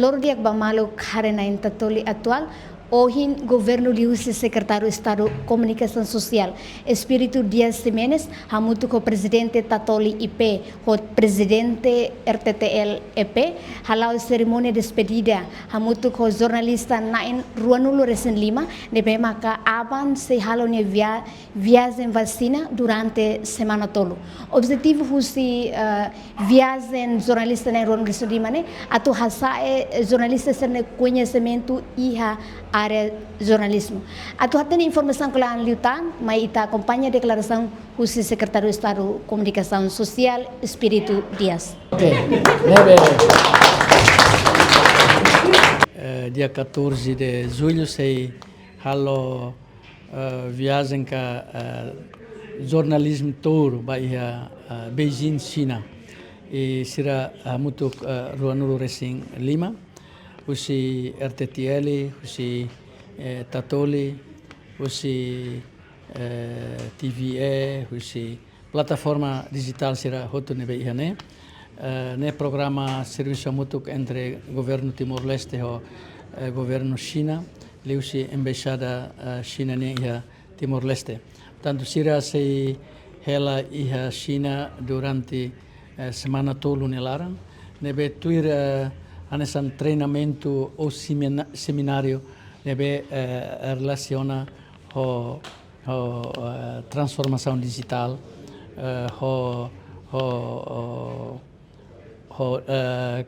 Alor dia ba malo karena in tatoli atual Ohin governo liusi secretário de Estado Comunicação Social Espírito Dias Ximenes hamutu ko presidente Tatoli IP ko presidente RTTL EP halau cerimônia despedida hamutu ko jornalista Nain Ruanulo Resen Lima debe maka aban se halonya viagem vacina durante semana tolo objetivo husi viagem jornalista Nain Ruanulo Resen Lima ne atu hasae jornalista serne conhecimento iha área jornalismo. Atu hatene informação que lá liutan, mas ita acompanha a declaração do secretário de Estado de Comunicação Social, Espírito Dias. Dia 14 de julho, sei halo viagem que jornalismo tour para Beijing, China. E será muito Ruanulo Resen Lima. Usi RTTL, usi Tatoli, usi TVE, usi plataforma digital será hoto nebe ihane. Ne programa serviço mútuo entre governo Timor-Leste e governo China, le usi embaixada China ne iha Timor-Leste. Tanto será se ela iha China durante semana tolo nelaran, nebe tuir anesan treinamento ou seminário nebe relaciona com transformação digital,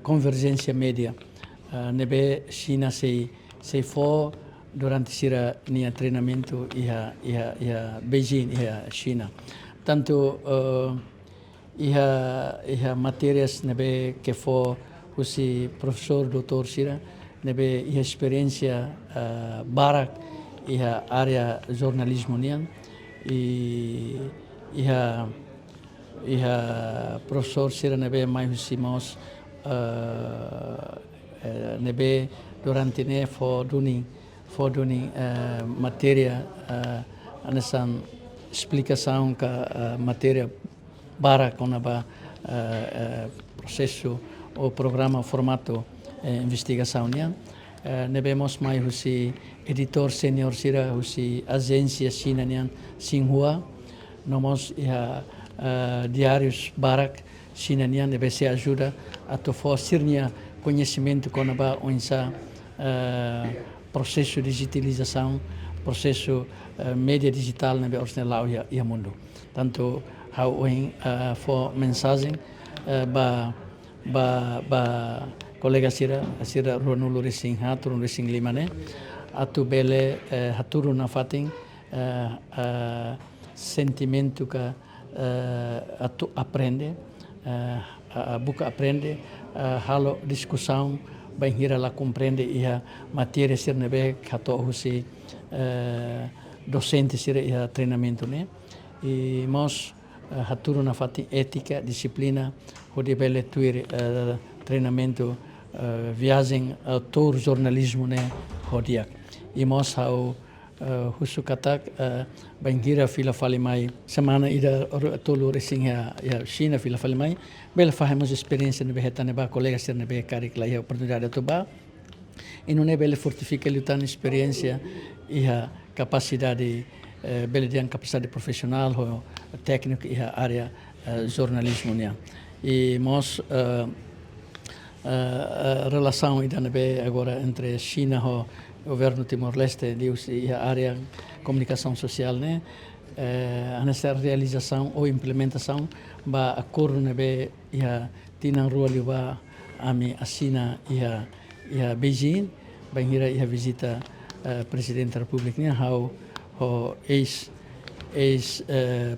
convergência média. Nebe China se for durante sira nia treinamento ia Beijing ia China. Tanto ia matérias nebe que for usi professor doutor sira nebe ia experiência barak ia área jornalismo nian e ia professor sira nebe mais usimos nebe durante ne for duni matéria anesan explicação que matéria barak onaba processo o programa formato investigação nian nebemos mais usi editor senior sira usi agência China nian Xinhua nomos diários barak China nian nebe se ajuda a tofo sirnia conhecimento conaba onsa processo de digitalização processo mídia digital nebe orselau ia mundo tanto how for mensagem ba colega sira Ruanulo Resen Haturu Resen Lima ne atu bele haturu na fating sentimento que atu aprende buka aprende halo discussão bem hira lá compreende ia matéria sir nebe kato husi docente sira ia treinamento ne e mos haturu na fating ética disciplina hodi bele tuir treinamento viagem tour jornalismo ne hodiak e mos hau husu katak bangira fila falimai semana ida tolu Resen ya China fila falimai bel fahemos experiência nebe heta neba colega ser nebe karik la oportunidade to ba e não bele fortifica lutan experiência e a capacidade bele dian capacidade profissional ou técnico e a área jornalismo ne e mos relação ida nebe agora entre China e governo Timor-Leste e a área comunicação social né nessa realização ou implementação ba acordo nebe ia tinan rua liba ami assina ia Beijing bangira ia visita presidente da república né o ex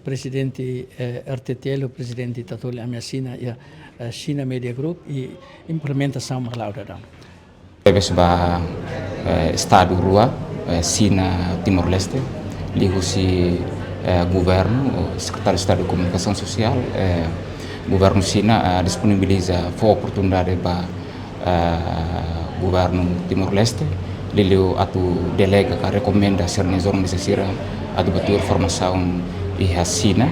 presidente RTTL o presidente Tatoli ami assina ia China Media Group e implementação malauda Ba Estado rua China Timor-Leste ligo si governo secretário de Estado de Comunicação Social governo China disponibiliza for oportunidade para governo Timor-Leste lilio atu delega que recomenda ser organização sira atu batur formação e a China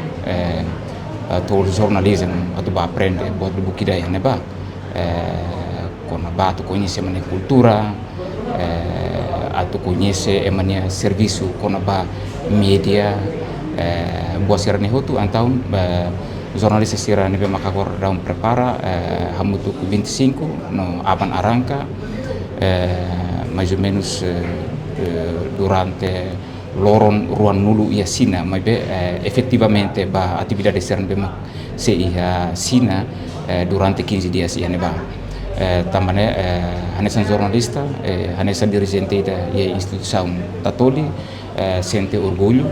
todo jornalismo atu ba aprende bot bukida ya neba quando ba tu conhece a cultura, tu conhece a serviço quando ba mídia, boa ser nehotu, então jornalista sira nebe makakor daun prepara, hamutu 25 no aban arranca, mais ou menos durante loron ruan nulu ia sina, mas efetivamente ba atividade sira nebe se ia sina durante 15 dias ia neba. Também hanesan jornalista, hanesan dirigente da instituição Tatoli, sente orgulho,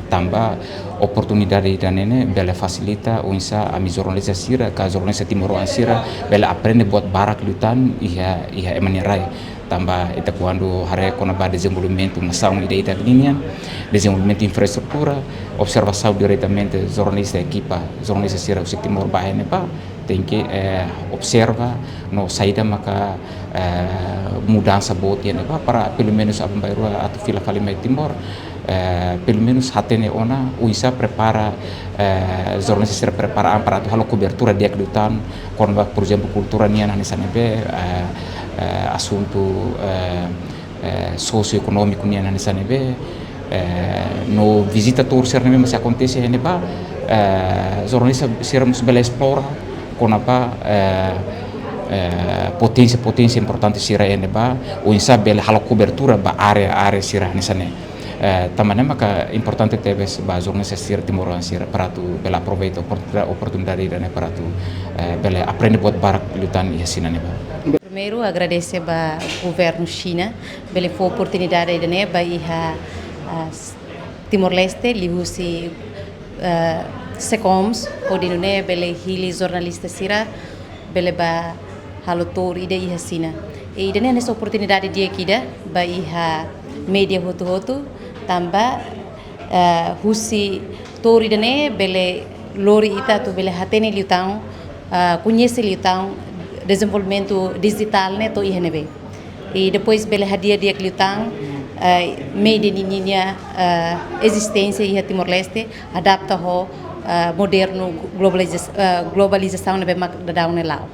também oportunidade da nene, bela facilita unsa a jornalista sira, ka jornalista timoruan sira, bela aprende buat barak lutan, ia emanerai. Também eta quando hare kona ba desenvolvimento nação ideia linha, desenvolvimento infraestrutura, observação diretamente jornalista equipa, jornalista sira o Timor Bahene pa, tem que observa no saída maka mudança boa ne pa para pelo menos a bairro atu fila kali mai Timor, pelo menos hatene ona uisa prepara jornalista sira prepara para tu halo cobertura dia kedutan quando por exemplo cultura nia na sanebe assunto socioeconômico nia na sanebe no visitator sira mesmo se acontece ne pa jornalista sira mus bela explora com apa potência importante sira ene ba o insabel halo cobertura ba área sira nesane também maka importante teves ba jornalista sira timoran sira para tu bela aproveita oportunidade né para tu bela aprende buat barak lutan ia sina ne ba. Primeiro agradecer ba governo China bela foi oportunidade né ba iha Timor-Leste lihusi secoms odinune bele hili jornalista sira bele ba halotor ide iha sina e ide nessa oportunidade dia kida ba iha media hotu tamba husi tor ide ne bele lori ita tu bele hatene liutang conhece liutang desenvolvimento digital ne to iha nebe e depois bele hadia dia liutang media ninia existência iha Timor-Leste adapta ho moderno globalização na bemak da daun lao.